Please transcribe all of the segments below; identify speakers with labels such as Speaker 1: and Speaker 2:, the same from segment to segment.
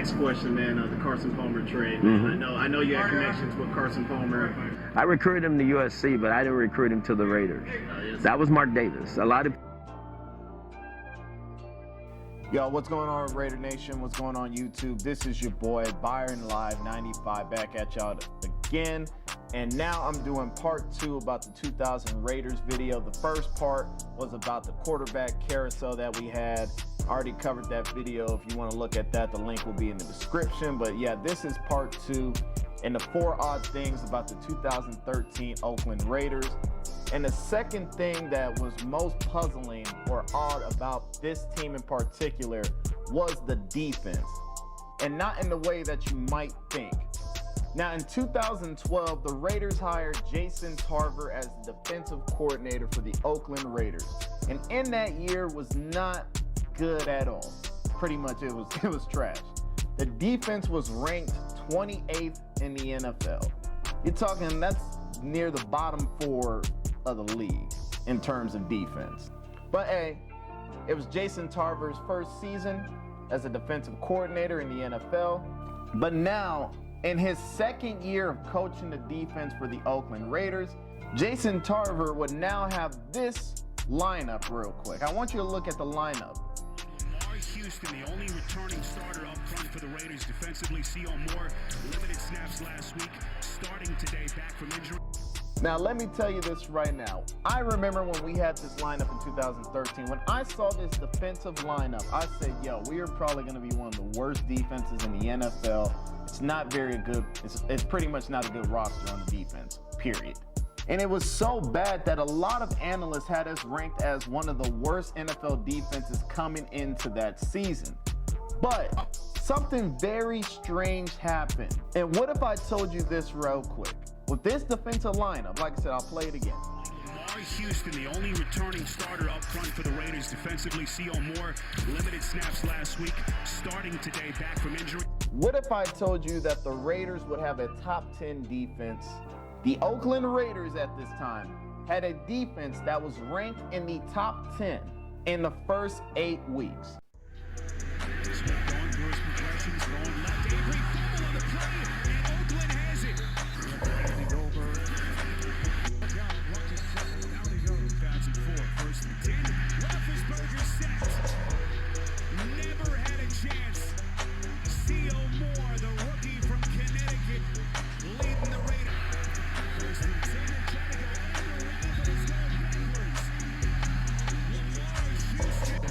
Speaker 1: next question, man. The Carson Palmer trade. I know you had connections with Carson Palmer.
Speaker 2: I recruited him to USC, but I didn't recruit him to the Raiders. That was Mark Davis. A lot of
Speaker 3: Yo, what's going on, Raider Nation? What's going on, YouTube? This is your boy, Byron Live 95, back at y'all again. And now I'm doing part 2 about the 2000 Raiders video. The first part was about the quarterback carousel that we had. I already covered that video. If you want to look at that, the link will be in the description. But yeah, this is part 2 and the 4 odd things about the 2013 Oakland Raiders. And the second thing that was most puzzling or odd about this team in particular was the defense, and not in the way that you might think. Now, in 2012, the Raiders hired Jason Tarver as the defensive coordinator for the Oakland Raiders, and in that year was not good at all. Pretty much it was trash. The defense was ranked 28th in the NFL. You're talking, that's near the bottom 4 of the league in terms of defense. But hey, it was Jason Tarver's first season as a defensive coordinator in the NFL. But now, in his second year of coaching the defense for the Oakland Raiders, Jason Tarver would now have this lineup real quick. I want you to look at the lineup.
Speaker 4: Houston, the only returning starter up front for the Raiders defensively. C.O. Moore, limited snaps last week, starting today back from injury.
Speaker 3: Now, let me tell you this right now. I remember when we had this lineup in 2013. When I saw this defensive lineup, I said, yo, we are probably going to be one of the worst defenses in the NFL. It's not very good. It's pretty much not a good roster on the defense, period. And it was so bad that a lot of analysts had us ranked as one of the worst NFL defenses coming into that season. But something very strange happened. And what if I told you this real quick? With this defensive lineup, like I said, I'll play it again.
Speaker 4: Houston, the only returning starter up front for the Raiders defensively. C.O. Moore, limited snaps last week, starting today back from injury.
Speaker 3: What if I told you that the Raiders would have a top 10 defense? The Oakland Raiders at this time had a defense that was ranked in the top 10 in the first 8 weeks.
Speaker 4: Going through his progressions, going left, Avery fumble on the play, and Oakland has it. First and 10. Roethlisberger set. Never had a chance. C.O. Moore, the rookie from Connecticut, leading the Raiders. First and 10. Trying to go under route, but it's going backwards. Lamar Houston.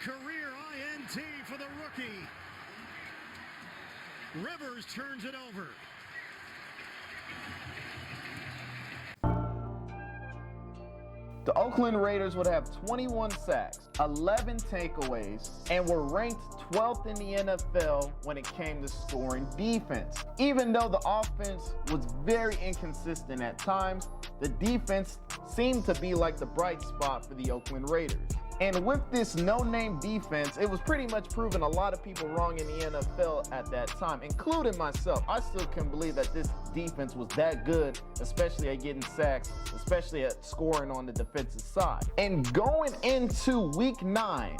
Speaker 4: Career INT for the rookie. Rivers turns it over.
Speaker 3: The Oakland Raiders would have 21 sacks, 11 takeaways, and were ranked 12th in the NFL when it came to scoring defense. Even though the offense was very inconsistent at times, the defense seemed to be like the bright spot for the Oakland Raiders. And with this no-name defense, it was pretty much proving a lot of people wrong in the NFL at that time, including myself. I still couldn't believe that this defense was that good, especially at getting sacks, especially at scoring on the defensive side. And going into week 9,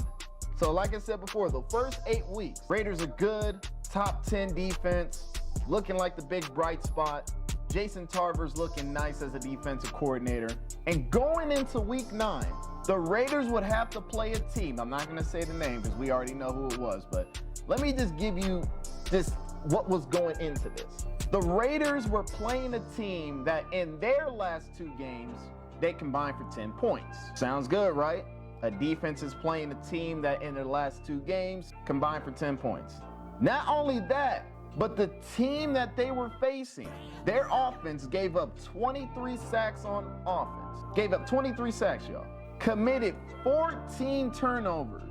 Speaker 3: so like I said before, the first 8 weeks, Raiders are good, top 10 defense, looking like the big bright spot. Jason Tarver's looking nice as a defensive coordinator. And going into week 9, the Raiders would have to play a team. I'm not going to say the name because we already know who it was, but let me just give you what was going into this. The Raiders were playing a team that in their last 2 games, they combined for 10 points. Sounds good, right? A defense is playing a team that in their last 2 games combined for 10 points. Not only that, but the team that they were facing, their offense gave up 23 sacks on offense. Gave up 23 sacks, y'all. Committed 14 turnovers.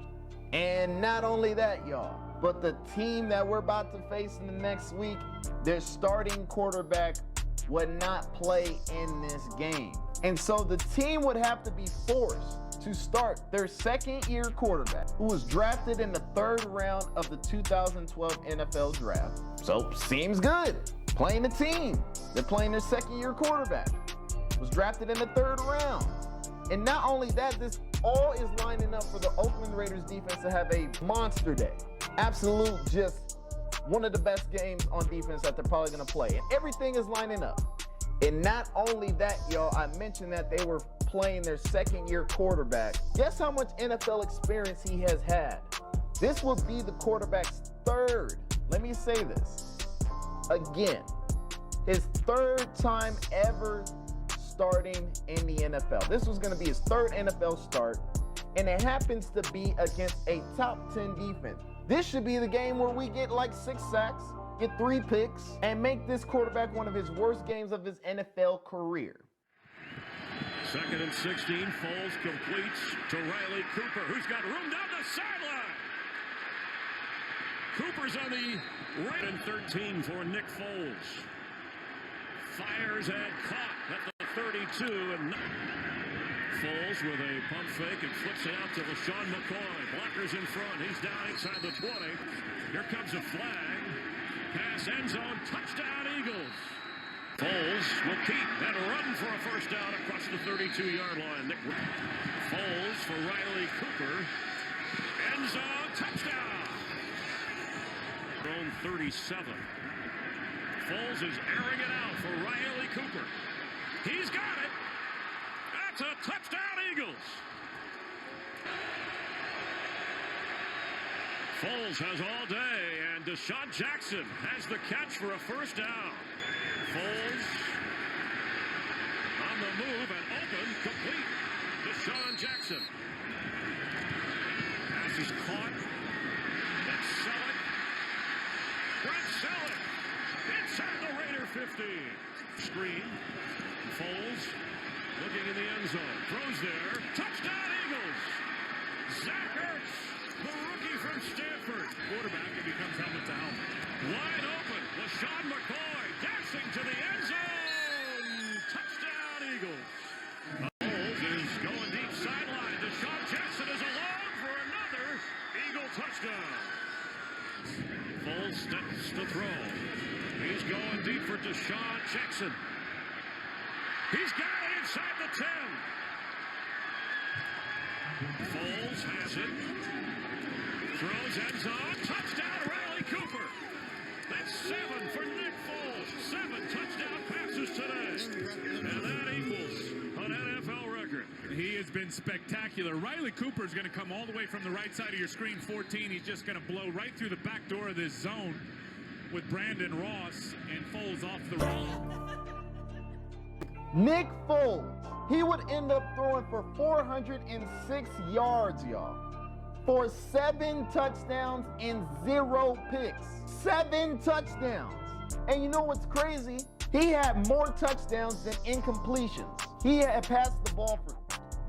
Speaker 3: And not only that, y'all, but the team that we're about to face in the next week, their starting quarterback would not play in this game. And so the team would have to be forced to start their second-year quarterback, who was drafted in the 3rd round of the 2012 NFL Draft. So, seems good. Playing the team. They're playing their second-year quarterback. Was drafted in the 3rd round. And not only that, this all is lining up for the Oakland Raiders defense to have a monster day. Absolute, just one of the best games on defense that they're probably going to play. And everything is lining up. And not only that, y'all, I mentioned that they were playing their second-year quarterback. Guess how much NFL experience he has had? This would be the quarterback's 3rd. Let me say this again. His 3rd time ever starting in the NFL. This was going to be his 3rd NFL start, and it happens to be against a top 10 defense. This should be the game where we get like 6 sacks, get 3 picks, and make this quarterback one of his worst games of his NFL career.
Speaker 5: 2nd and 16, Foles completes to Riley Cooper, who's got room down the sideline. Cooper's on the right. And 13 for Nick Foles. Fires and caught at the 32. And Foles with a pump fake and flips it out to LaShawn McCoy. Blockers in front. He's down inside the 20. Here comes a flag. Pass end zone. Touchdown Eagles. Foles will keep and run for a first down across the 32-yard line. Foles for Riley Cooper. End zone touchdown. Own 37. Foles is airing it out for Riley Cooper. He's got it. That's a touchdown Eagles. Foles has all day, and Deshaun Jackson has the catch for a first down. Foles the move and open, complete. Deshaun Jackson. Pass is caught. That's Selleck. Brent Selleck. Inside the Raider 50. Screen. Foles looking in the end zone. Throws there. Touchdown Eagles. Zach Ertz, the rookie from Stanford. Quarterback, and becomes helmet to helmet. Wide open. LaShawn McCoy dancing to the end zone. Touchdown Eagles. Foles is going deep sideline. Deshaun Jackson is alone for another Eagle touchdown. Foles steps to throw. He's going deep for Deshaun Jackson. He's got it inside the 10. Foles has it. Throws end zone. Touchdown Riley Cooper. That's 7 for Nick Foles. 7 touchdown passes today. And that equals an NFL record.
Speaker 4: He has been spectacular. Riley Cooper is going to come all the way from the right side of your screen, 14. He's just going to blow right through the back door of this zone with Brandon Ross, and Foles off the roll.
Speaker 3: Nick Foles, he would end up throwing for 406 yards, y'all. For 7 touchdowns and 0 picks. 7 touchdowns. And you know what's crazy? He had more touchdowns than incompletions. He had passed the ball for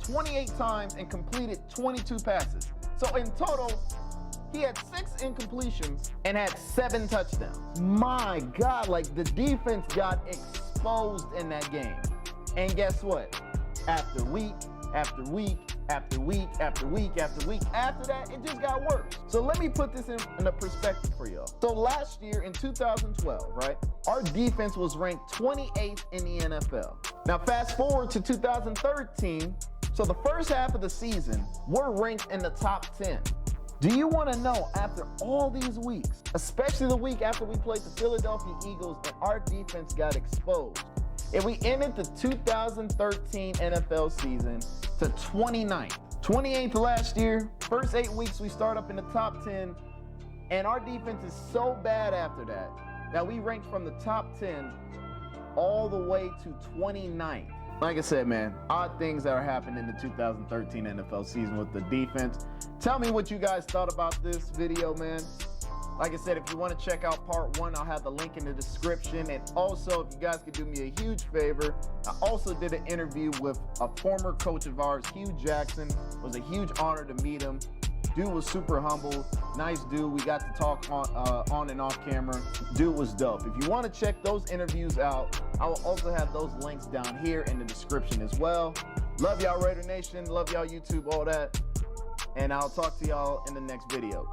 Speaker 3: 28 times and completed 22 passes. So in total, he had 6 incompletions and had 7 touchdowns. My God, like the defense got exposed in that game. And guess what? After week, after week, after week, after week, after week, after that, it just got worse. So let me put this in a perspective for y'all. So last year in 2012, right, our defense was ranked 28th in the NFL. Now fast forward to 2013, so the first half of the season, we're ranked in the top 10. Do you want to know, after all these weeks, especially the week after we played the Philadelphia Eagles and our defense got exposed, and we ended the 2013 NFL season to 29th. 28th last year, first 8 weeks we start up in the top 10, and our defense is so bad after that that we ranked from the top 10 all the way to 29th. Like I said, man, odd things that are happening in the 2013 NFL season with the defense. Tell me what you guys thought about this video, man. Like I said, if you want to check out part 1, I'll have the link in the description. And also, if you guys could do me a huge favor, I also did an interview with a former coach of ours, Hugh Jackson. It was a huge honor to meet him. Dude was super humble, nice dude. We got to talk on and off camera. Dude was dope. If you want to check those interviews out, I will also have those links down here in the description as well. Love y'all, Raider Nation. Love y'all, YouTube, all that. And I'll talk to y'all in the next video.